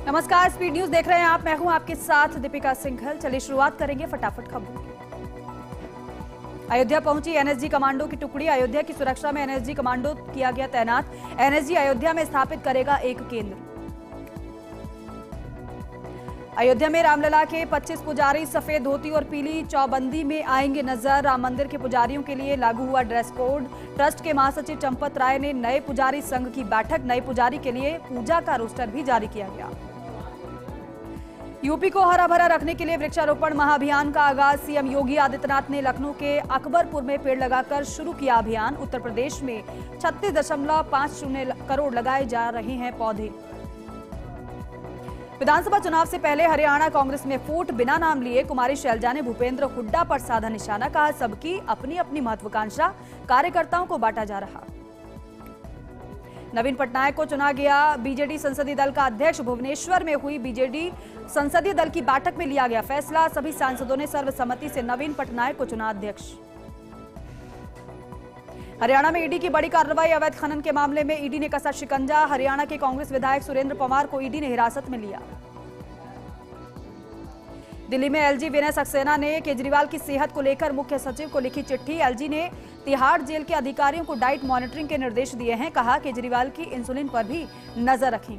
नमस्कार, speed news देख रहे हैं आप। मैं हूं आपके साथ दीपिका सिंघल। चलिए शुरुआत करेंगे फटाफट खबरों की। अयोध्या पहुंची एनएसजी कमांडो की टुकड़ी। अयोध्या की सुरक्षा में एनएसजी कमांडो किया गया तैनात। एनएसजी अयोध्या में स्थापित करेगा एक केंद्र। अयोध्या में रामलला के 25 पुजारी सफेद धोती और पीली चौबंदी में आएंगे नजर। राम मंदिर के पुजारियों के लिए लागू हुआ ड्रेस कोड। ट्रस्ट के महासचिव चंपत राय ने नए पुजारी संघ की बैठक। नए पुजारी के लिए पूजा का रोस्टर भी जारी किया गया। यूपी को हरा भरा रखने के लिए वृक्षारोपण महाअभियान का आगाज। सीएम योगी आदित्यनाथ ने लखनऊ के अकबरपुर में पेड़ लगाकर शुरू किया अभियान। उत्तर प्रदेश में 36.50 करोड़ लगाए जा रहे हैं पौधे। विधानसभा चुनाव से पहले हरियाणा कांग्रेस में फूट। बिना नाम लिए कुमारी शैलजा ने भूपेंद्र हुड्डा पर साधा निशाना। कहा, सबकी अपनी अपनी महत्वाकांक्षा, कार्यकर्ताओं को बांटा जा रहा। नवीन पटनायक को चुना गया। बीजेडी संसदीय दल का अध्यक्ष। भुवनेश्वर में हुई बीजेडी संसदीय दल की बैठक में लिया गया फैसला। सभी सांसदों ने सर्वसम्मति से नवीन पटनायक को चुना अध्यक्ष। हरियाणा में ईडी की बड़ी कार्रवाई। अवैध खनन के मामले में ईडी ने कसा शिकंजा। हरियाणा के कांग्रेस विधायक सुरेंद्र पवार को ईडी ने हिरासत में लिया। दिल्ली में एलजी विनय सक्सेना ने केजरीवाल की सेहत को लेकर मुख्य सचिव को लिखी चिट्ठी। एलजी ने तिहाड़ जेल के अधिकारियों को डाइट मॉनिटरिंग के निर्देश दिए हैं। कहा, केजरीवाल की इंसुलिन पर भी नजर रखें।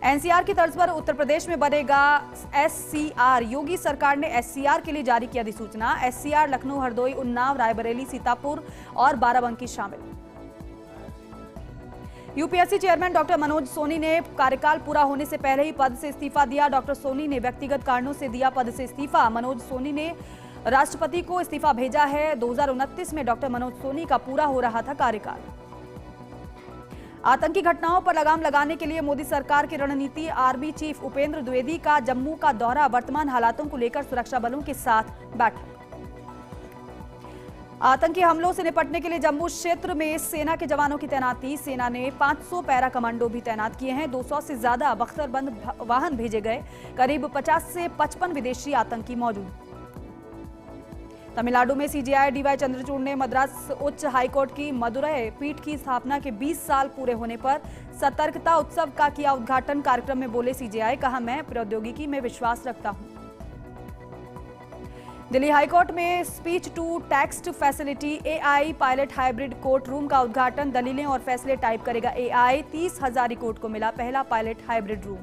एनसीआर की तर्ज पर उत्तर प्रदेश में बनेगा एससीआर। योगी सरकार ने एससीआर के लिए जारी की अधिसूचना। एससीआर लखनऊ, हरदोई, उन्नाव, रायबरेली, सीतापुर और बाराबंकी शामिल। UPSC chairman doctor Manoj Soni ने कार्यकाल पूरा होने से पहले ही पद से इस्तीफा दिया। डॉक्टर सोनी ने व्यक्तिगत कारणों से दिया पद से इस्तीफा। मनोज सोनी ने राष्ट्रपति को इस्तीफा भेजा है। 2029 में डॉक्टर मनोज सोनी का पूरा हो रहा था कार्यकाल। आतंकी घटनाओं पर लगाम लगाने के लिए मोदी सरकार की रणनीति। आर्मी चीफ उपेंद्र द्विवेदी का जम्मू का दौरा। वर्तमान हालातों को लेकर सुरक्षा बलों के साथ बैठक। आतंकी हमलों से निपटने के लिए जम्मू क्षेत्र में सेना के जवानों की तैनाती। सेना ने 500 पैरा कमांडो भी तैनात किए हैं। 200 से ज्यादा बख्तरबंद वाहन भेजे गए। करीब 50 से 55 विदेशी आतंकी मौजूद। तमिलनाडु में सीजेआई डीवाई चंद्रचूड़ ने मद्रास उच्च हाईकोर्ट की मदुरै पीठ की स्थापना के 20 साल पूरे होने पर सतर्कता उत्सव का किया उद्घाटन। कार्यक्रम में बोले सीजेआई, कहा, मैं प्रौद्योगिकी में विश्वास रखता हूं। दिल्ली हाईकोर्ट में speech to text facility AI pilot hybrid court room का उद्घाटन। दलीलें और फैसले टाइप करेगा एआई। 30,000 कोर्ट को मिला पहला pilot hybrid room.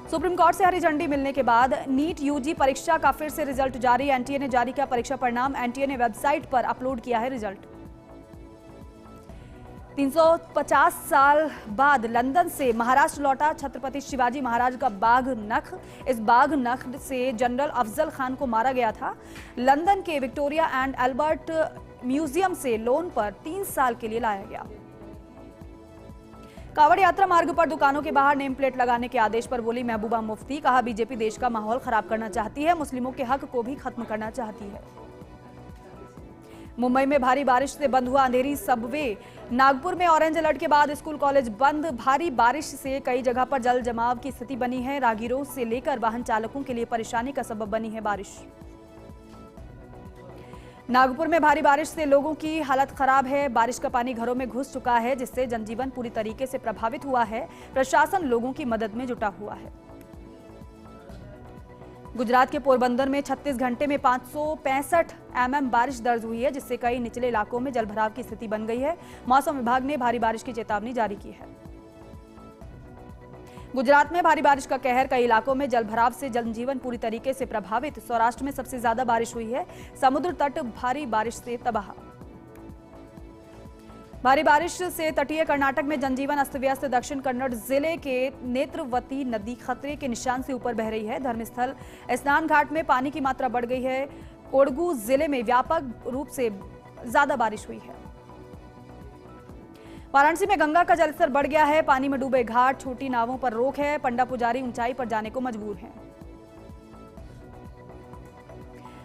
Supreme court से हरी झंडी मिलने के बाद नीट यूजी परीक्षा का फिर से रिजल्ट जारी। एनटीए ने जारी किया परीक्षा परिणाम। एनटीए ने वेबसाइट पर अपलोड किया है रिजल्ट। 350 साल बाद लंदन से महाराष्ट्र लौटा छत्रपति शिवाजी महाराज का बाघ नख। इस बाघ नख से जनरल अफजल खान को मारा गया था। लंदन के विक्टोरिया एंड अल्बर्ट म्यूजियम से लोन पर 3 साल के लिए लाया गया। कांवड़ यात्रा मार्ग पर दुकानों के बाहर नेम प्लेट लगाने के आदेश पर बोली महबूबा मुफ्ती। कहा, बीजेपी देश का माहौल खराब करना चाहती है, मुस्लिमों के हक को भी खत्म करना चाहती है। मुंबई में भारी बारिश से बंद हुआ अंधेरी सबवे। नागपुर में ऑरेंज अलर्ट के बाद स्कूल कॉलेज बंद। भारी बारिश से कई जगह पर जल जमाव की स्थिति बनी है। राहगीरों से लेकर वाहन चालकों के लिए परेशानी का सबब बनी है बारिश। नागपुर में भारी बारिश से लोगों की हालत खराब है। बारिश का पानी घरों में घुस चुका है, जिससे जनजीवन पूरी तरीके से प्रभावित हुआ है। प्रशासन लोगों की मदद में जुटा हुआ है। गुजरात के पोरबंदर में 36 घंटे में 565 mm बारिश दर्ज हुई है, जिससे कई निचले इलाकों में जलभराव की स्थिति बन गई है। मौसम विभाग ने भारी बारिश की चेतावनी जारी की है। गुजरात में भारी बारिश का कहर। कई इलाकों में जलभराव से जनजीवन पूरी तरीके से प्रभावित। सौराष्ट्र में सबसे ज्यादा बारिश हुई है। समुद्र तट भारी बारिश से तबाह। भारी बारिश से तटीय कर्नाटक में जनजीवन अस्त व्यस्त। दक्षिण कन्नड़ जिले के नेत्रवती नदी खतरे के निशान से ऊपर बह रही है। धर्मस्थल स्नान घाट में पानी की मात्रा बढ़ गई है। कोडगू जिले में व्यापक रूप से ज्यादा बारिश हुई है। वाराणसी में गंगा का जलस्तर बढ़ गया है। पानी में डूबे घाट, छोटी नावों पर रोक है। पंडा पुजारी ऊंचाई पर जाने को मजबूर हैं।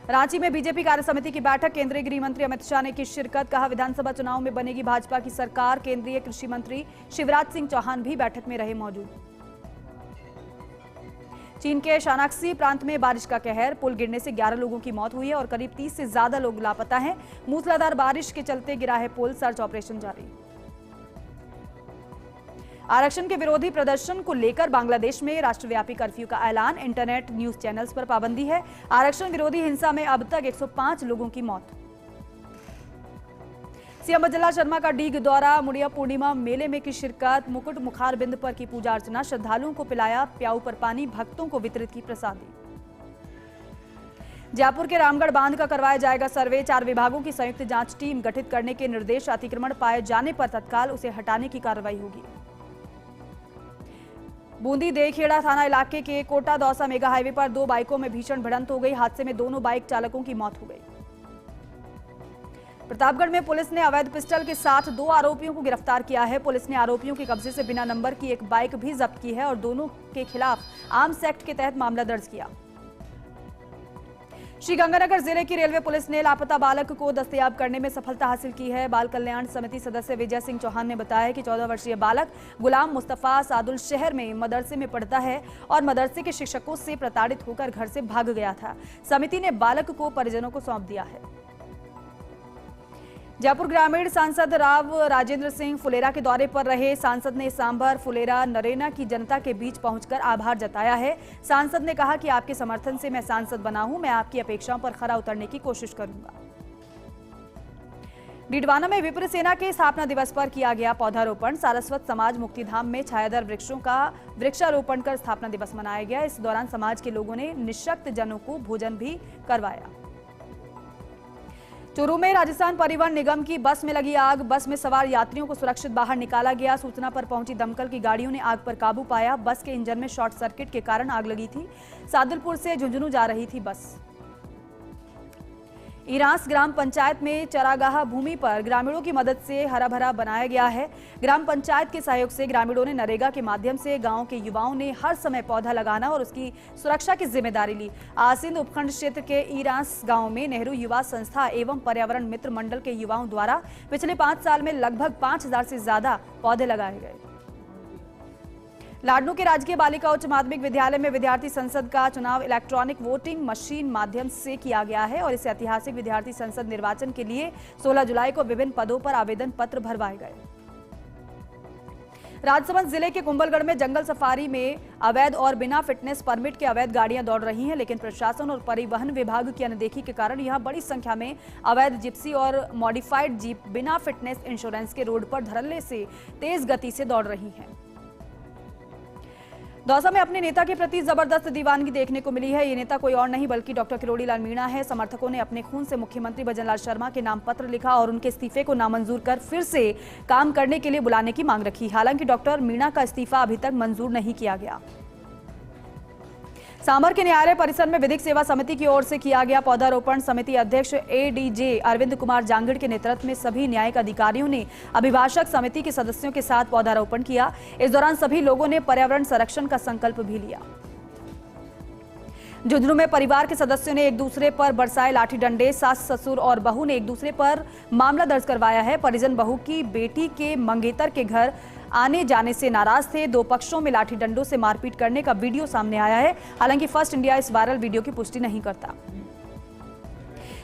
रांची में बीजेपी कार्यसमिति की बैठक। केंद्रीय गृह मंत्री अमित शाह ने की शिरकत। कहा, विधानसभा चुनाव में बनेगी भाजपा की सरकार। केंद्रीय कृषि मंत्री शिवराज सिंह चौहान भी बैठक में रहे मौजूद। चीन के शानाक्सी प्रांत में बारिश का कहर। पुल गिरने से 11 लोगों की मौत हुई है और करीब 30 से ज्यादा लोग लापता हैं। मूसलाधार बारिश के चलते गिरा है पुल। सर्च ऑपरेशन जारी। आरक्षण के विरोधी प्रदर्शन को लेकर बांग्लादेश में राष्ट्रव्यापी कर्फ्यू का ऐलान। इंटरनेट न्यूज चैनल्स पर पाबंदी है। आरक्षण विरोधी हिंसा में अब तक 105 लोगों की मौत। सीएम भजनलाल शर्मा का डीग दौरा, मुड़िया पूर्णिमा मेले में की शिरकत, मुकुट मुखारबिंद पर की पूजा अर्चना, श्रद्धालुओं को पिलाया प्याऊ पर पानी, भक्तों को वितरित की प्रसादी। जयपुर के रामगढ़ बांध का करवाया जाएगा सर्वे, 4 विभागों की संयुक्त जांच टीम गठित करने के निर्देश। अतिक्रमण पाए जाने पर तत्काल उसे हटाने की कार्रवाई होगी। बूंदी देखेड़ा थाना इलाके के कोटा दौसा मेगा हाईवे पर 2 बाइकों में भीषण भिड़ंत हो गई। हादसे में दोनों बाइक चालकों की मौत हो गई। प्रतापगढ़ में पुलिस ने अवैध पिस्टल के साथ 2 आरोपियों को गिरफ्तार किया है। पुलिस ने आरोपियों के कब्जे से बिना नंबर की एक बाइक भी जब्त की है और दोनों के खिलाफ आर्म्स एक्ट के तहत मामला दर्ज किया। श्रीगंगानगर जिले की रेलवे पुलिस ने लापता बालक को दस्तयाब करने में सफलता हासिल की है। बाल कल्याण समिति सदस्य विजय सिंह चौहान ने बताया कि 14 वर्षीय बालक गुलाम मुस्तफा सादुल शहर में मदरसे में पढ़ता है और मदरसे के शिक्षकों से प्रताड़ित होकर घर से भाग गया था। समिति ने बालक को परिजनों को सौंप दिया है। जयपुर ग्रामीण सांसद राव राजेंद्र सिंह फुलेरा के दौरे पर रहे। सांसद ने सांभर, फुलेरा, नरेना की जनता के बीच पहुंचकर आभार जताया है। सांसद ने कहा कि आपके समर्थन से मैं सांसद बना हूं, मैं आपकी अपेक्षाओं पर खरा उतरने की कोशिश करूंगा। डीडवाना में विप्र सेना के स्थापना दिवस पर किया गया पौधारोपण। सारस्वत समाज मुक्तिधाम में छायादार वृक्षों का वृक्षारोपण कर स्थापना दिवस मनाया गया। इस दौरान समाज के लोगों ने निःशक्त जनों को भोजन भी करवाया। चूरू में राजस्थान परिवहन निगम की बस में लगी आग। बस में सवार यात्रियों को सुरक्षित बाहर निकाला गया। सूचना पर पहुंची दमकल की गाड़ियों ने आग पर काबू पाया। बस के इंजन में शॉर्ट सर्किट के कारण आग लगी थी। सादुलपुर से झुंझुनू जा रही थी बस। ईरांस ग्राम पंचायत में चरागाह भूमि पर ग्रामीणों की मदद से हरा भरा बनाया गया है। ग्राम पंचायत के सहयोग से ग्रामीणों ने नरेगा के माध्यम से गांव के युवाओं ने हर समय पौधा लगाना और उसकी सुरक्षा की जिम्मेदारी ली। आसिंद उपखंड क्षेत्र के ईरांस गांव में नेहरू युवा संस्था एवं पर्यावरण मित्र मंडल के युवाओं द्वारा पिछले 5 साल में लगभग 5000 से ज्यादा पौधे लगाए गए। लाडनू के राजकीय बालिका उच्च माध्यमिक विद्यालय में विद्यार्थी संसद का चुनाव इलेक्ट्रॉनिक वोटिंग मशीन माध्यम से किया गया है और इसे ऐतिहासिक विद्यार्थी संसद निर्वाचन के लिए 16 जुलाई को विभिन्न पदों पर आवेदन पत्र भरवाए गए। राजसमंद जिले के कुंभलगढ़ में जंगल सफारी में अवैध और बिना फिटनेस परमिट के अवैध गाड़ियां दौड़ रही हैं, लेकिन प्रशासन और परिवहन विभाग की अनदेखी के कारण यहां बड़ी संख्या में अवैध जिप्सी और मॉडिफाइड जीप बिना फिटनेस इंश्योरेंस के रोड पर धड़ल्ले से तेज गति से दौड़ रही हैं। दौसा में अपने नेता के प्रति जबरदस्त दीवानगी देखने को मिली है। ये नेता कोई और नहीं बल्कि डॉक्टर किरोड़ी लाल मीणा है। समर्थकों ने अपने खून से मुख्यमंत्री भजनलाल शर्मा के नाम पत्र लिखा और उनके इस्तीफे को नामंजूर कर फिर से काम करने के लिए बुलाने की मांग रखी। हालांकि डॉक्टर मीणा का इस्तीफा अभी तक मंजूर नहीं किया गया। सांभर के न्यायालय परिसर में विधिक सेवा समिति की ओर से किया गया पौधारोपण। समिति अध्यक्ष एडीजे अरविंद कुमार जांगड़ के नेतृत्व में सभी न्यायिक अधिकारियों ने अभिभाषक समिति के सदस्यों के साथ पौधारोपण किया। इस दौरान सभी लोगों ने पर्यावरण संरक्षण का संकल्प भी लिया। झुंझुनू में परिवार के सदस्यों ने एक दूसरे पर बरसाए लाठी डंडे। सास ससुर और बहू ने एक दूसरे पर मामला दर्ज करवाया है। परिजन बहू की बेटी के मंगेतर के घर आने जाने से नाराज थे। 2 पक्षों में लाठी डंडों से मारपीट करने का वीडियो सामने आया है। हालांकि फर्स्ट इंडिया इस वायरल वीडियो की पुष्टि नहीं करता।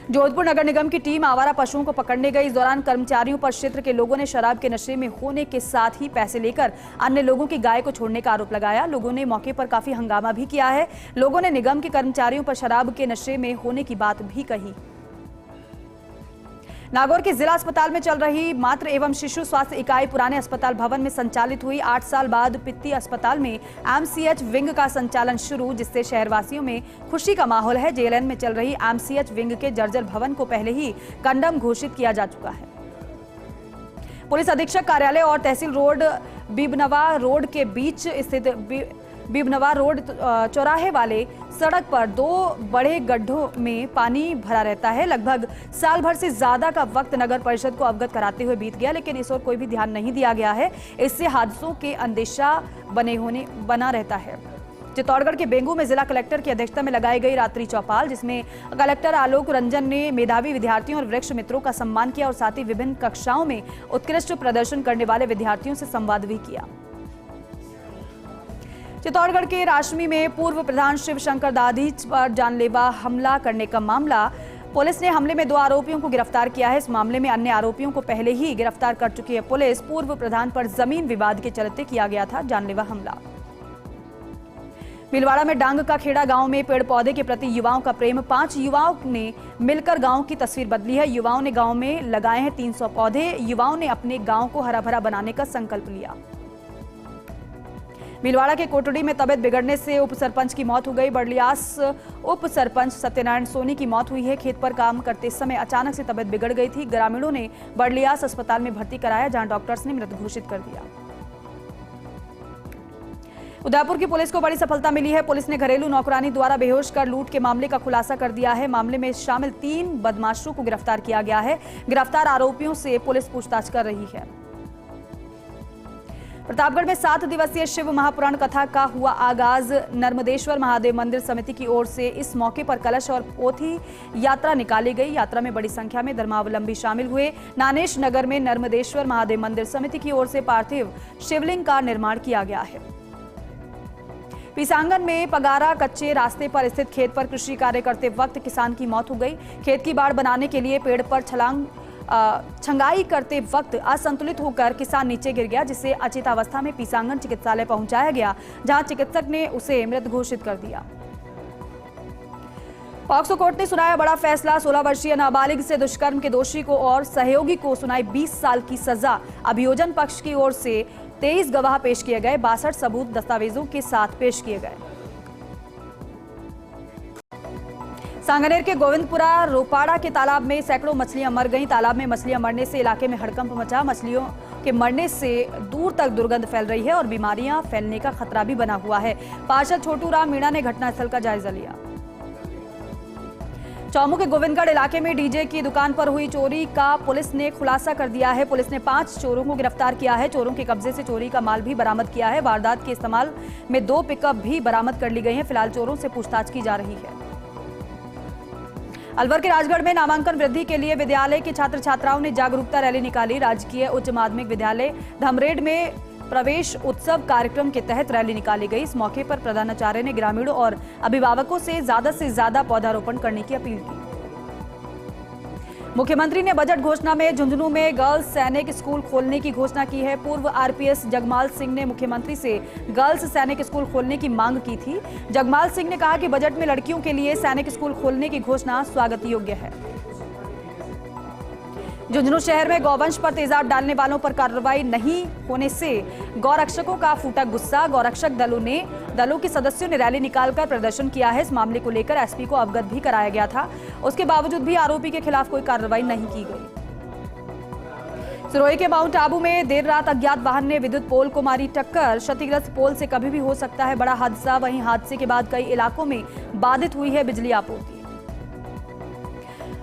जोधपुर नगर निगम की टीम आवारा पशुओं को पकड़ने गई। इस दौरान कर्मचारियों पर क्षेत्र के लोगों ने शराब के नशे में होने के साथ ही पैसे लेकर अन्य लोगों की गाय को छोड़ने का आरोप लगाया। लोगों ने मौके पर काफी हंगामा भी किया है। लोगों ने निगम के कर्मचारियों पर शराब के नशे में होने की बात भी कही। नागौर के जिला अस्पताल में चल रही मातृ एवं शिशु स्वास्थ्य इकाई पुराने अस्पताल भवन में संचालित हुई। 8 साल बाद पित्ती अस्पताल में एमसीएच विंग का संचालन शुरू, जिससे शहरवासियों में खुशी का माहौल है। जेएलएन में चल रही एमसीएच विंग के जर्जर भवन को पहले ही कंडम घोषित किया जा चुका है। पुलिस अधीक्षक कार्यालय और तहसील रोड बीबनवा रोड के बीच स्थित बीबनवा रोड चौराहे वाले सड़क पर 2 बड़े गड्ढों में पानी भरा रहता है। लगभग साल भर से ज्यादा का वक्त नगर परिषद को अवगत कराते हुए बीत गया, लेकिन इस ओर कोई भी ध्यान नहीं दिया गया है। इससे हादसों के अंदेशा बना रहता है। चित्तौड़गढ़ के बेंगू में जिला कलेक्टर की अध्यक्षता में लगाई गई रात्रि चौपाल, जिसमें कलेक्टर आलोक रंजन ने मेधावी विद्यार्थियों और वृक्ष मित्रों का सम्मान किया और साथ ही विभिन्न कक्षाओं में उत्कृष्ट प्रदर्शन करने वाले विद्यार्थियों से संवाद भी किया। चित्तौड़गढ़ के राशमी में पूर्व प्रधान शिवशंकर दाधीच पर जानलेवा हमला करने का मामला पुलिस ने हमले में 2 आरोपियों को गिरफ्तार किया है। इस मामले में अन्य आरोपियों को पहले ही गिरफ्तार कर चुकी है पुलिस। पूर्व प्रधान पर जमीन विवाद के चलते किया गया था जानलेवा हमला। भीलवाड़ा में डांग का खेड़ा गांव में पेड़ पौधे के प्रति युवाओं का प्रेम। 5 युवाओं ने मिलकर गांव की तस्वीर बदली है। युवाओं ने गांव में लगाए हैं 300 पौधे। युवाओं ने अपने गांव को हरा भरा बनाने का संकल्प लिया। भीलवाड़ा के कोटड़ी में तबीयत बिगड़ने से उप सरपंच की मौत हो गई। बड़लियास उप सरपंच सत्यनारायण सोनी की मौत हुई है। खेत पर काम करते समय अचानक से तबीयत बिगड़ गई थी। ग्रामीणों ने बड़लियास अस्पताल में भर्ती कराया, जहां डॉक्टर्स ने मृत घोषित कर दिया। उदयपुर की पुलिस को बड़ी सफलता मिली है। पुलिस ने घरेलू नौकरानी द्वारा बेहोश कर लूट के मामले का खुलासा कर दिया है। मामले में शामिल 3 बदमाशों को गिरफ्तार किया गया है। गिरफ्तार आरोपियों से पुलिस पूछताछ कर रही है। प्रतापगढ़ में 7 दिवसीय शिव महापुराण कथा का हुआ आगाज। नर्मदेश्वर महादेव मंदिर समिति की ओर से इस मौके पर कलश और पोथी यात्रा निकाली गई। यात्रा में बड़ी संख्या में धर्मावलंबी शामिल हुए। नानेश नगर में नर्मदेश्वर महादेव मंदिर समिति की ओर से पार्थिव शिवलिंग का निर्माण किया गया है। पीसांगन में पगारा कच्चे रास्ते पर स्थित खेत पर कृषि कार्य करते वक्त किसान की मौत हो गई। खेत की बाड़ बनाने के लिए पेड़ पर छंगाई करते वक्त असंतुलित होकर किसान नीचे गिर गया, जिसे अचेतावस्था में पीसांगन चिकित्सालय पहुंचाया गया, जहां चिकित्सक ने उसे मृत घोषित कर दिया। पॉक्सो कोर्ट ने सुनाया बड़ा फैसला। 16 वर्षीय नाबालिग से दुष्कर्म के दोषी को और सहयोगी को सुनाई 20 साल की सजा। अभियोजन पक्ष की ओर से 23 गवाह पेश किए गए। 62 सबूत दस्तावेजों के साथ पेश किए गए। सांगनेर के गोविंदपुरा रोपाड़ा के तालाब में सैकड़ों मछलियां मर गईं। तालाब में मछलियां मरने से इलाके में हड़कंप मचा। मछलियों के मरने से दूर तक दुर्गंध फैल रही है और बीमारियां फैलने का खतरा भी बना हुआ है। पार्षद छोटू राम मीणा ने घटनास्थल का जायजा लिया। चौमू के गोविंदगढ़ इलाके में डीजे की दुकान पर हुई चोरी का पुलिस ने खुलासा कर दिया है। पुलिस ने 5 चोरों को गिरफ्तार किया है। चोरों के कब्जे से चोरी का माल भी बरामद किया है। वारदात के इस्तेमाल में 2 पिकअप भी बरामद कर ली गई हैं। फिलहाल चोरों से पूछताछ की जा रही है। अलवर के राजगढ़ में नामांकन वृद्धि के लिए विद्यालय के छात्र छात्राओं ने जागरूकता रैली निकाली। राजकीय उच्च माध्यमिक विद्यालय धमरेड में प्रवेश उत्सव कार्यक्रम के तहत रैली निकाली गई। इस मौके पर प्रधानाचार्य ने ग्रामीणों और अभिभावकों से ज्यादा पौधारोपण करने की अपील की। मुख्यमंत्री ने बजट घोषणा में झुंझुनू में गर्ल्स सैनिक स्कूल खोलने की घोषणा की है। पूर्व आरपीएस जगमाल सिंह ने मुख्यमंत्री से गर्ल्स सैनिक स्कूल खोलने की मांग की थी। जगमाल सिंह ने कहा कि बजट में लड़कियों के लिए सैनिक स्कूल खोलने की घोषणा स्वागत योग्य है। झुंझुनू शहर में गौवंश पर तेजाब डालने वालों पर कार्रवाई नहीं होने से गौरक्षकों का फूटा गुस्सा। गौरक्षक दलों के सदस्यों ने रैली निकालकर प्रदर्शन किया है। इस मामले को लेकर एसपी को अवगत भी कराया गया था। उसके बावजूद भी आरोपी के खिलाफ कोई कार्रवाई नहीं की गई। सिरोही के माउंट आबू में देर रात अज्ञात वाहन ने विद्युत पोल को मारी टक्कर। क्षतिग्रस्त पोल से कभी भी हो सकता है बड़ा हादसा। वहीं हादसे के बाद कई इलाकों में बाधित हुई है बिजली आपूर्ति।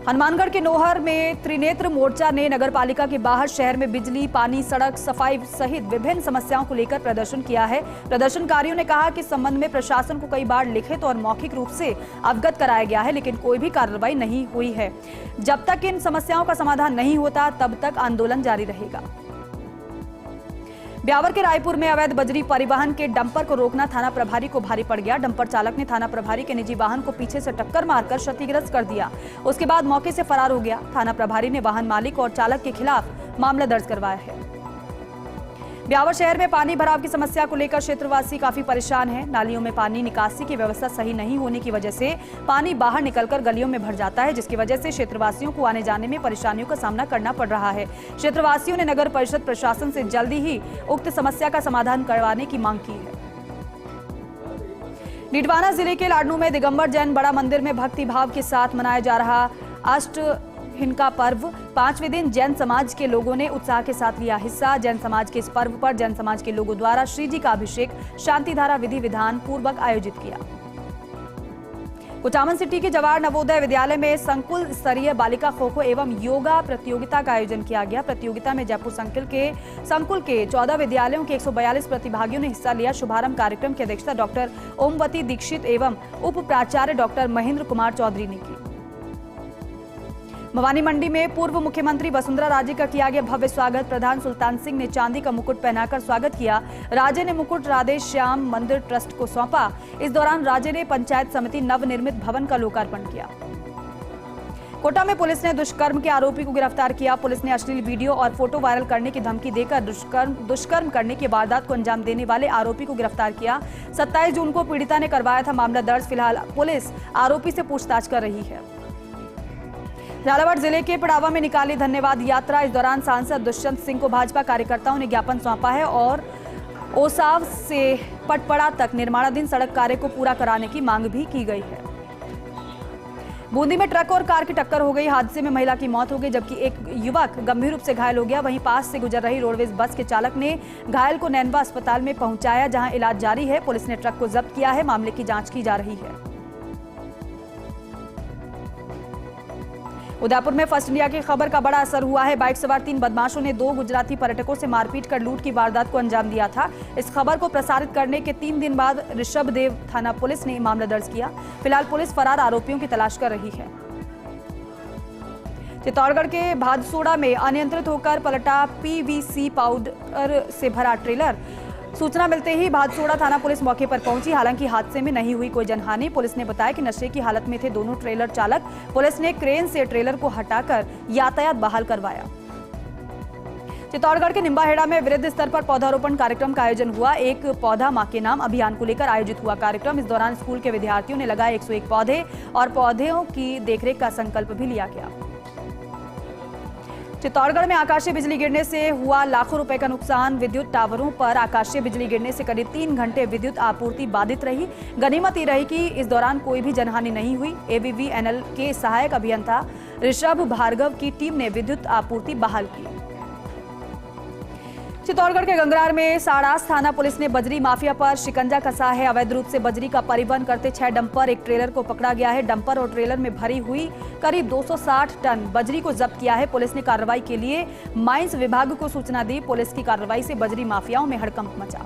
हनुमानगढ़ के नोहर में त्रिनेत्र मोर्चा ने नगरपालिका के बाहर शहर में बिजली, पानी, सड़क, सफाई सहित विभिन्न समस्याओं को लेकर प्रदर्शन किया है। प्रदर्शनकारियों ने कहा कि इस संबंध में प्रशासन को कई बार लिखित और मौखिक रूप से अवगत कराया गया है, लेकिन कोई भी कार्रवाई नहीं हुई है। जब तक इन समस्याओं का समाधान नहीं होता तब तक आंदोलन जारी रहेगा। ब्यावर के रायपुर में अवैध बजरी परिवहन के डंपर को रोकना थाना प्रभारी को भारी पड़ गया। डंपर चालक ने थाना प्रभारी के निजी वाहन को पीछे से टक्कर मारकर क्षतिग्रस्त कर दिया। उसके बाद मौके से फरार हो गया। थाना प्रभारी ने वाहन मालिक और चालक के खिलाफ मामला दर्ज करवाया है। ब्यावर शहर में पानी भराव की समस्या को लेकर क्षेत्रवासी काफी परेशान हैं। नालियों में पानी निकासी की व्यवस्था सही नहीं होने की वजह से पानी बाहर निकलकर गलियों में भर जाता है, जिसकी वजह से क्षेत्रवासियों को आने जाने में परेशानियों का सामना करना पड़ रहा है। क्षेत्रवासियों ने नगर परिषद प्रशासन से जल्दी ही उक्त समस्या का समाधान करवाने की मांग की है। निटवाना जिले के लाडनू में दिगंबर जैन बड़ा मंदिर में भक्ति भाव के साथ मनाया जा रहा अष्टहिनका पर्व 5वें दिन जैन समाज के लोगों ने उत्साह के साथ लिया हिस्सा। जैन समाज के इस पर्व पर जैन समाज के लोगों द्वारा श्री जी का अभिषेक शांतिधारा विधि विधान पूर्वक आयोजित किया। कुचामन सिटी के जवाहर नवोदय विद्यालय में संकुल स्तरीय बालिका खो खो एवं योगा प्रतियोगिता का आयोजन किया गया। प्रतियोगिता में जयपुर संकुल के 14 विद्यालयों के 142 प्रतिभागियों ने हिस्सा लिया। शुभारंभ कार्यक्रम की अध्यक्षता डॉक्टर ओमवती दीक्षित एवं उप प्राचार्य डॉक्टर महेंद्र कुमार चौधरी ने की। भवानी मंडी में पूर्व मुख्यमंत्री वसुंधरा राजे का किया गया भव्य स्वागत। प्रधान सुल्तान सिंह ने चांदी का मुकुट पहनाकर स्वागत किया। राजे ने मुकुट राधे श्याम मंदिर ट्रस्ट को सौंपा। इस दौरान राजे ने पंचायत समिति नवनिर्मित भवन का लोकार्पण किया। कोटा में पुलिस ने दुष्कर्म के आरोपी को गिरफ्तार किया। पुलिस ने अश्लील वीडियो और फोटो वायरल करने की धमकी देकर दुष्कर्म करने की वारदात को अंजाम देने वाले आरोपी को गिरफ्तार किया। 27 जून को पीड़िता ने करवाया था मामला दर्ज। फिलहाल पुलिस आरोपी से पूछताछ कर रही है। झालावाड़ जिले के पिड़ावा में निकाली धन्यवाद यात्रा। इस दौरान सांसद दुष्यंत सिंह को भाजपा कार्यकर्ताओं ने ज्ञापन सौंपा है और ओसाव से पटपड़ा तक निर्माणाधीन सड़क कार्य को पूरा कराने की मांग भी की गई है। बूंदी में ट्रक और कार की टक्कर हो गई। हादसे में महिला की मौत हो गई जबकि एक युवक गंभीर रूप से घायल हो गया। वहीं पास से गुजर रही रोडवेज बस के चालक ने घायल को नैनवा अस्पताल में पहुंचाया, जहां इलाज जारी है। पुलिस ने ट्रक को जब्त किया है। मामले की जांच की जा रही है। उदयपुर में फर्स्ट इंडिया की खबर का बड़ा असर हुआ है। बाइक सवार 3 बदमाशों ने 2 गुजराती पर्यटकों से मारपीट कर लूट की वारदात को अंजाम दिया था। इस खबर को प्रसारित करने के 3 दिन बाद ऋषभदेव थाना पुलिस ने मामला दर्ज किया। फिलहाल पुलिस फरार आरोपियों की तलाश कर रही है। चित्तौड़गढ़ के भादसोड़ा में अनियंत्रित होकर पलटा पीवीसी पाउडर से भरा ट्रेलर। सूचना मिलते ही भादसोड़ा थाना पुलिस मौके पर पहुंची। हालांकि हादसे में नहीं हुई कोई जनहानि। पुलिस ने बताया कि नशे की हालत में थे दोनों ट्रेलर चालक। पुलिस ने क्रेन से ट्रेलर को हटाकर यातायात बहाल करवाया। चित्तौड़गढ़ के निम्बाहेड़ा में वृहद स्तर पर पौधारोपण कार्यक्रम का आयोजन हुआ। एक पौधा मां के नाम अभियान को लेकर आयोजित हुआ कार्यक्रम। इस दौरान स्कूल के विद्यार्थियों ने लगाए 101 पौधे और पौधों की देखरेख का संकल्प भी लिया गया। चित्तौड़गढ़ में आकाशीय बिजली गिरने से हुआ लाखों रुपए का नुकसान। विद्युत टावरों पर आकाशीय बिजली गिरने से करीब 3 घंटे विद्युत आपूर्ति बाधित रही। गनीमत ये रही कि इस दौरान कोई भी जनहानि नहीं हुई। एबीवीएनएल के सहायक अभियंता ऋषभ भार्गव की टीम ने विद्युत आपूर्ति बहाल की। चित्तौड़गढ़ के गंगरार में साड़ास थाना पुलिस ने बजरी माफिया पर शिकंजा कसा है। अवैध रूप से बजरी का परिवहन करते 6 डंपर, एक ट्रेलर को पकड़ा गया है। डंपर और ट्रेलर में भरी हुई करीब 260 टन बजरी को जब्त किया है। पुलिस ने कार्रवाई के लिए माइंस विभाग को सूचना दी। पुलिस की कार्रवाई से बजरी माफियाओं में हड़कंप मचा।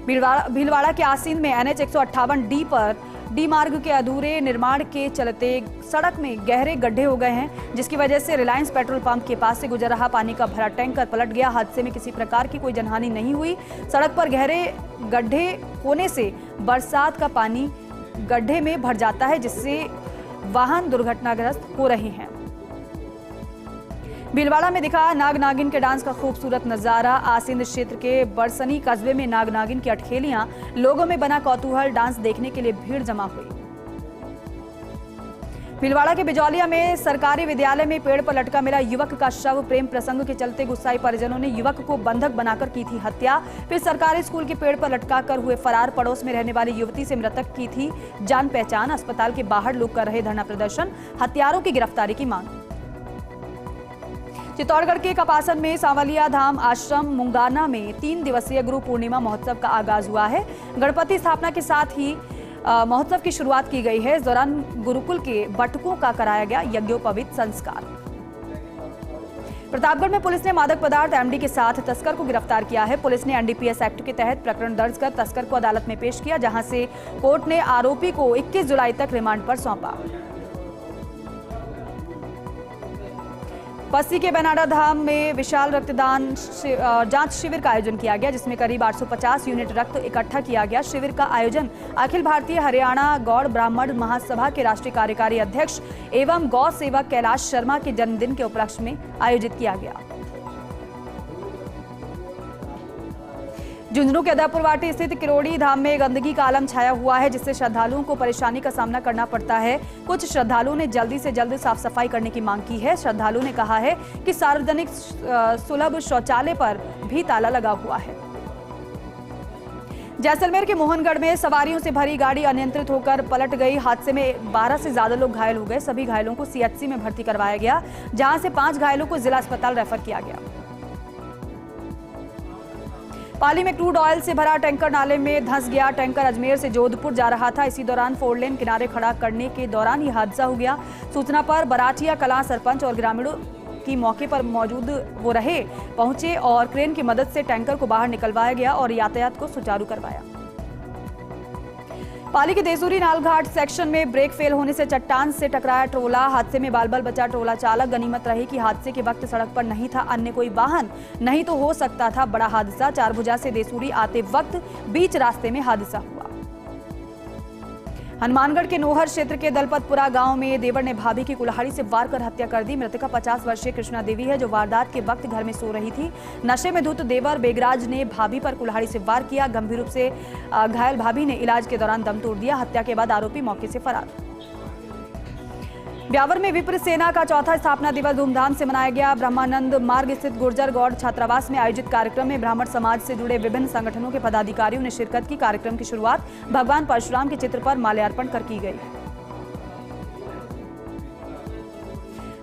भीलवाड़ा के आसीन में NH 158 डी पर डी मार्ग के अधूरे निर्माण के चलते सड़क में गहरे गड्ढे हो गए हैं, जिसकी वजह से रिलायंस पेट्रोल पंप के पास से गुजर रहा पानी का भरा टैंकर पलट गया। हादसे में किसी प्रकार की कोई जनहानि नहीं हुई। सड़क पर गहरे गड्ढे होने से बरसात का पानी गड्ढे में भर जाता है, जिससे वाहन दुर्घटनाग्रस्त हो रहे हैं। भीलवाड़ा में दिखा नाग नागिन के डांस का खूबसूरत नजारा। आसीन क्षेत्र के बरसनी कस्बे में नाग नागिन की अठखेलियां, लोगों में बना कौतूहल। डांस देखने के लिए भीड़ जमा हुई। भीलवाड़ा के बिजौलिया में सरकारी विद्यालय में पेड़ पर लटका मिला युवक का शव। प्रेम प्रसंग के चलते गुस्साई परिजनों ने युवक को बंधक बनाकर की थी हत्या। फिर सरकारी स्कूल के पेड़ पर लटका कर हुए फरार। पड़ोस में रहने वाली युवती से मृतक की थी जान पहचान। अस्पताल के बाहर लोग कर रहे धरना प्रदर्शन। हत्यारों की गिरफ्तारी की मांग। चित्तौड़गढ़ के कपासन में सांवलिया धाम आश्रम मुंगाना में 3 दिवसीय गुरु पूर्णिमा महोत्सव का आगाज हुआ है। गणपति स्थापना के साथ ही महोत्सव की शुरुआत की गई है। इस दौरान गुरुकुल के बटुकों का कराया गया यज्ञोपवीत संस्कार। प्रतापगढ़ में पुलिस ने मादक पदार्थ एमडी के साथ तस्कर को गिरफ्तार किया है। पुलिस ने एनडीपीएस एक्ट के तहत प्रकरण दर्ज कर तस्कर को अदालत में पेश किया, जहां से कोर्ट ने आरोपी को 21 जुलाई तक रिमांड पर सौंपा। बस्ती के बेनाडा धाम में विशाल रक्तदान जांच शिविर का आयोजन किया गया, जिसमें करीब 850 यूनिट रक्त इकट्ठा किया गया। शिविर का आयोजन अखिल भारतीय हरियाणा गौड़ ब्राह्मण महासभा के राष्ट्रीय कार्यकारी अध्यक्ष एवं गौ सेवक कैलाश शर्मा के जन्मदिन के उपलक्ष्य में आयोजित किया गया। झुंझुनू के उदयपुरवाटी स्थित किरोड़ी धाम में गंदगी का आलम छाया हुआ है, जिससे श्रद्धालुओं को परेशानी का सामना करना पड़ता है। कुछ श्रद्धालुओं ने जल्दी से जल्द साफ सफाई करने की मांग की है। श्रद्धालुओं ने कहा है कि सार्वजनिक सुलभ शौचालय पर भी ताला लगा हुआ है। जैसलमेर के मोहनगढ़ में सवारियों से भरी गाड़ी अनियंत्रित होकर पलट गई। हादसे में 12 से ज्यादा लोग घायल हो गए। सभी घायलों को सीएचसी में भर्ती करवाया गया, जहां से 5 घायलों को जिला अस्पताल रेफर किया गया। पाली में क्रूड ऑयल से भरा टैंकर नाले में धंस गया। टैंकर अजमेर से जोधपुर जा रहा था। इसी दौरान 4 लेन किनारे खड़ा करने के दौरान यह हादसा हो गया। सूचना पर बराठिया कलां सरपंच और ग्रामीणों की मौके पर मौजूद वो पहुंचे और क्रेन की मदद से टैंकर को बाहर निकलवाया गया और यातायात को सुचारू करवाया। पाली के देसूरी नालघाट सेक्शन में ब्रेक फेल होने से चट्टान से टकराया ट्रोला। हादसे में बाल-बाल बचा ट्रोला चालक। गनीमत रही कि हादसे के वक्त सड़क पर नहीं था अन्य कोई वाहन, नहीं तो हो सकता था बड़ा हादसा। चारभुजा से देसूरी आते वक्त बीच रास्ते में हादसा हुआ। हनुमानगढ़ के नोहर क्षेत्र के दलपतपुरा गांव में देवर ने भाभी की कुल्हाड़ी से वार कर हत्या कर दी। मृतका 50 वर्षीय कृष्णा देवी है, जो वारदात के वक्त घर में सो रही थी। नशे में धुत देवर बेगराज ने भाभी पर कुल्हाड़ी से वार किया। गंभीर रूप से घायल भाभी ने इलाज के दौरान दम तोड़ दिया। हत्या के बाद आरोपी मौके से फरार। ब्यावर में विप्र सेना का चौथा स्थापना दिवस धूमधाम से मनाया गया। ब्रह्मानंद मार्ग स्थित गुर्जर गौड़ छात्रावास में आयोजित कार्यक्रम में ब्राह्मण समाज से जुड़े विभिन्न संगठनों के पदाधिकारियों ने शिरकत की। कार्यक्रम की शुरुआत भगवान परशुराम के चित्र पर माल्यार्पण कर की गई।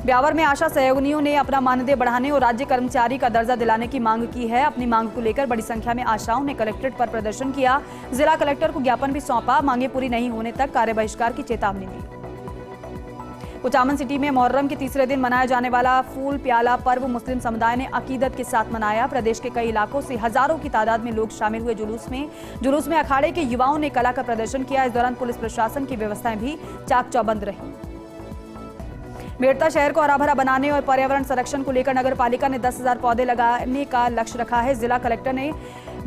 ब्यावर में आशा सहयोगिनियों ने अपना मानदेय बढ़ाने और राज्य कर्मचारी का दर्जा दिलाने की मांग की है। अपनी मांग को लेकर बड़ी संख्या में आशाओं ने कलेक्ट्रेट पर प्रदर्शन किया। जिला कलेक्टर को ज्ञापन भी सौंपा। मांगे पूरी नहीं होने तक कार्य बहिष्कार की चेतावनी दी। कुचामन सिटी में मुहर्रम के तीसरे दिन मनाया जाने वाला फूल प्याला पर्व मुस्लिम समुदाय ने अकीदत के साथ मनाया। प्रदेश के कई इलाकों से हजारों की तादाद में लोग शामिल हुए। जुलूस में अखाड़े के युवाओं ने कला का प्रदर्शन किया। इस दौरान पुलिस प्रशासन की व्यवस्थाएं भी चाक चौबंद रही। मेड़ता शहर को हरा भरा बनाने और पर्यावरण संरक्षण को लेकर नगर पालिका ने 10,000 पौधे लगाने का लक्ष्य रखा है। जिला कलेक्टर ने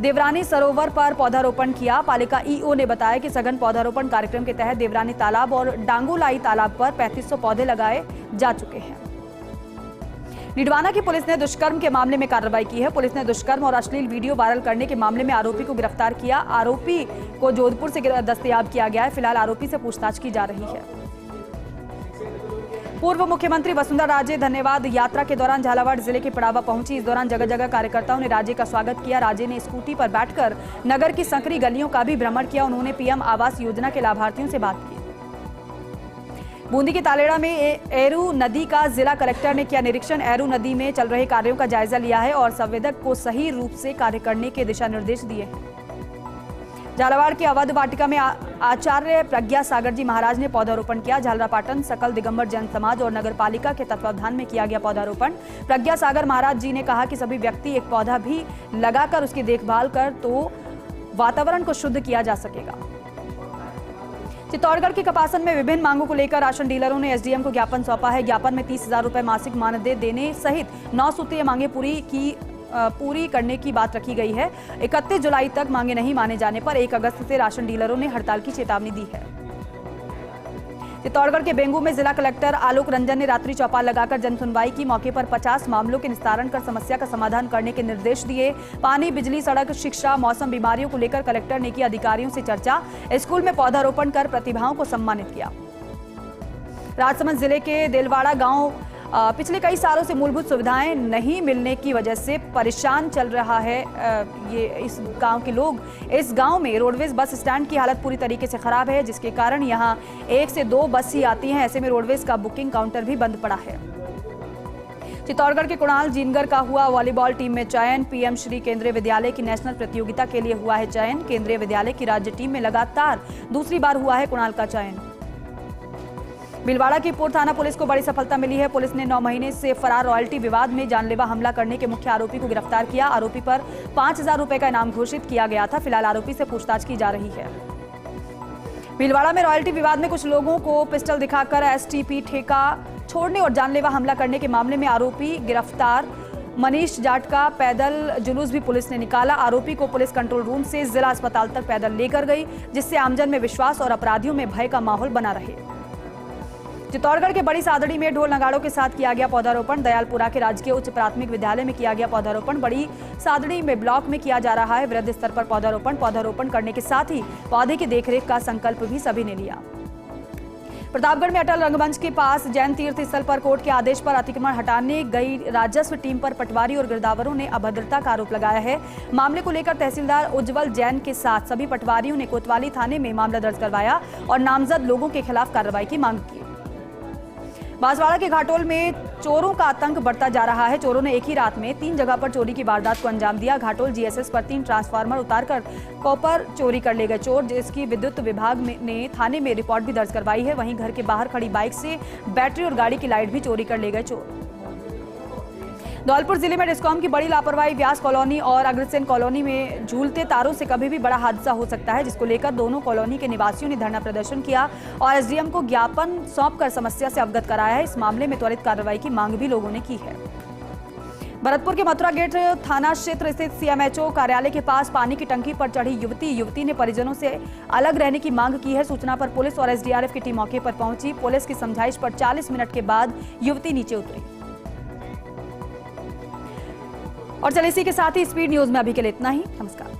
देवरानी सरोवर पर पौधारोपण किया। पालिका ईओ ने बताया कि सघन पौधारोपण कार्यक्रम के तहत देवरानी तालाब और डांगोलाई तालाब पर 3500 पौधे लगाए जा चुके हैं। निडवाना की पुलिस ने दुष्कर्म के मामले में कार्रवाई की है। पुलिस ने दुष्कर्म और अश्लील वीडियो वायरल करने के मामले में आरोपी को गिरफ्तार किया। आरोपी को जोधपुर से दस्तयाब किया गया है। फिलहाल आरोपी से पूछताछ की जा रही है। पूर्व मुख्यमंत्री वसुंधरा राजे धन्यवाद यात्रा के दौरान झालावाड़ जिले के पड़ावा पहुंची। इस दौरान जगह जगह कार्यकर्ताओं ने राजे का स्वागत किया। राजे ने स्कूटी पर बैठकर नगर की संकरी गलियों का भी भ्रमण किया। उन्होंने पीएम आवास योजना के लाभार्थियों से बात की। बूंदी के तालेड़ा में एरू नदी का जिला कलेक्टर ने किया निरीक्षण। एरू नदी में चल रहे कार्यों का जायजा लिया है और संवेदक को सही रूप से कार्य करने के दिशा निर्देश दिए हैं। झालावाड़ के अवध वाटिका में आचार्य प्रज्ञा सागर जी महाराज ने पौधारोपण किया। झालरापाटन सकल दिगंबर जैन समाज और नगर पालिका के तत्वावधान में किया गया पौधारोपण। प्रज्ञा सागर महाराज जी ने कहा कि सभी व्यक्ति एक पौधा भी लगाकर उसकी देखभाल कर तो वातावरण को शुद्ध किया जा सकेगा। चित्तौड़गढ़ के कपासन में विभिन्न मांगों को लेकर राशन डीलरों ने एसडीएम को ज्ञापन सौंपा है। ज्ञापन में 30,000 रुपए मासिक मानदेय देने सहित 9 सूत्रीय मांगे पूरी करने की बात रखी गई है। 31 जुलाई तक मांगे नहीं माने जाने पर 1 अगस्त से राशन डीलरों ने हड़ताल की चेतावनी दी है। चित्तौड़गढ़ के बेंगू में जिला कलेक्टर आलोक रंजन ने रात्रि चौपाल लगाकर जनसुनवाई की। मौके पर 50 मामलों के निस्तारण कर समस्या का समाधान करने के निर्देश दिए। पानी, बिजली, सड़क, शिक्षा, मौसम, बीमारियों को लेकर कलेक्टर ने की अधिकारियों से चर्चा। स्कूल में पौधारोपण कर प्रतिभाओं को सम्मानित किया। राजसमंद जिले के देलवाड़ा गांव पिछले कई सालों से मूलभूत सुविधाएं नहीं मिलने की वजह से परेशान चल रहा है। ये इस गांव के लोग इस गांव में रोडवेज बस स्टैंड की हालत पूरी तरीके से खराब है, जिसके कारण यहां 1 से 2 बस ही आती हैं। ऐसे में रोडवेज का बुकिंग काउंटर भी बंद पड़ा है। चित्तौड़गढ़ के कुणाल जीनगर का हुआ वॉलीबॉल टीम में चयन। पीएम श्री केंद्रीय विद्यालय की नेशनल प्रतियोगिता के लिए हुआ है चयन। केंद्रीय विद्यालय की राज्य टीम में लगातार दूसरी बार हुआ है कुणाल का चयन। भीलवाड़ा की पूर्व थाना पुलिस को बड़ी सफलता मिली है। पुलिस ने 9 महीने से फरार रॉयल्टी विवाद में जानलेवा हमला करने के मुख्य आरोपी को गिरफ्तार किया। आरोपी पर 5,000 रुपए का इनाम घोषित किया गया था। फिलहाल आरोपी से पूछताछ की जा रही है। भीलवाड़ा में रॉयल्टी विवाद में कुछ लोगों को पिस्टल दिखाकर एसटीपी ठेका छोड़ने और जानलेवा हमला करने के मामले में आरोपी गिरफ्तार। मनीष जाट का पैदल जुलूस भी पुलिस ने निकाला। आरोपी को पुलिस कंट्रोल रूम से जिला अस्पताल तक पैदल लेकर गई, जिससे आमजन में विश्वास और अपराधियों में भय का माहौल बना रहे। चित्तौड़गढ़ के बड़ी सादड़ी में ढोल नगाड़ों के साथ किया गया पौधारोपण। दयालपुरा के राजकीय उच्च प्राथमिक विद्यालय में किया गया पौधारोपण। बड़ी सादड़ी में ब्लॉक में किया जा रहा है वृहद स्तर पर पौधारोपण करने के साथ ही पौधे की देखरेख का संकल्प भी सभी ने लिया। प्रतापगढ़ में अटल रंगमंच के पास जैन तीर्थ स्थल पर कोर्ट के आदेश पर अतिक्रमण हटाने गई राजस्व टीम पर पटवारी और गिरदावरों ने अभद्रता का आरोप लगाया है। मामले को लेकर तहसीलदार उज्जवल जैन के साथ सभी पटवारियों ने कोतवाली थाने में मामला दर्ज करवाया और नामजद लोगों के खिलाफ कार्रवाई की मांग की। बांसवाड़ा के घाटोल में चोरों का आतंक बढ़ता जा रहा है। चोरों ने एक ही रात में 3 जगह पर चोरी की वारदात को अंजाम दिया। घाटोल जीएसएस पर 3 ट्रांसफार्मर उतारकर कॉपर चोरी कर ले गए चोर, जिसकी विद्युत विभाग ने थाने में रिपोर्ट भी दर्ज करवाई है। वहीं घर के बाहर खड़ी बाइक से बैटरी और गाड़ी की लाइट भी चोरी कर ले गए चोर। धौलपुर जिले में डिस्कॉम की बड़ी लापरवाही। व्यास कॉलोनी और अग्रसेन कॉलोनी में झूलते तारों से कभी भी बड़ा हादसा हो सकता है, जिसको लेकर दोनों कॉलोनी के निवासियों ने धरना प्रदर्शन किया और एसडीएम को ज्ञापन सौंपकर समस्या से अवगत कराया है। इस मामले में त्वरित कार्रवाई की मांग भी लोगों ने की है। भरतपुर के मथुरा गेट थाना क्षेत्र स्थित सीएमएचओ कार्यालय के पास पानी की टंकी पर चढ़ी युवती ने परिजनों से अलग रहने की मांग की है। सूचना पर पुलिस और एसडीआरएफ की टीम मौके पर पहुंची। पुलिस की समझाइश पर 40 मिनट के बाद युवती नीचे उतरी। और चलिए इसी के साथ ही स्पीड न्यूज में अभी के लिए इतना ही। नमस्कार।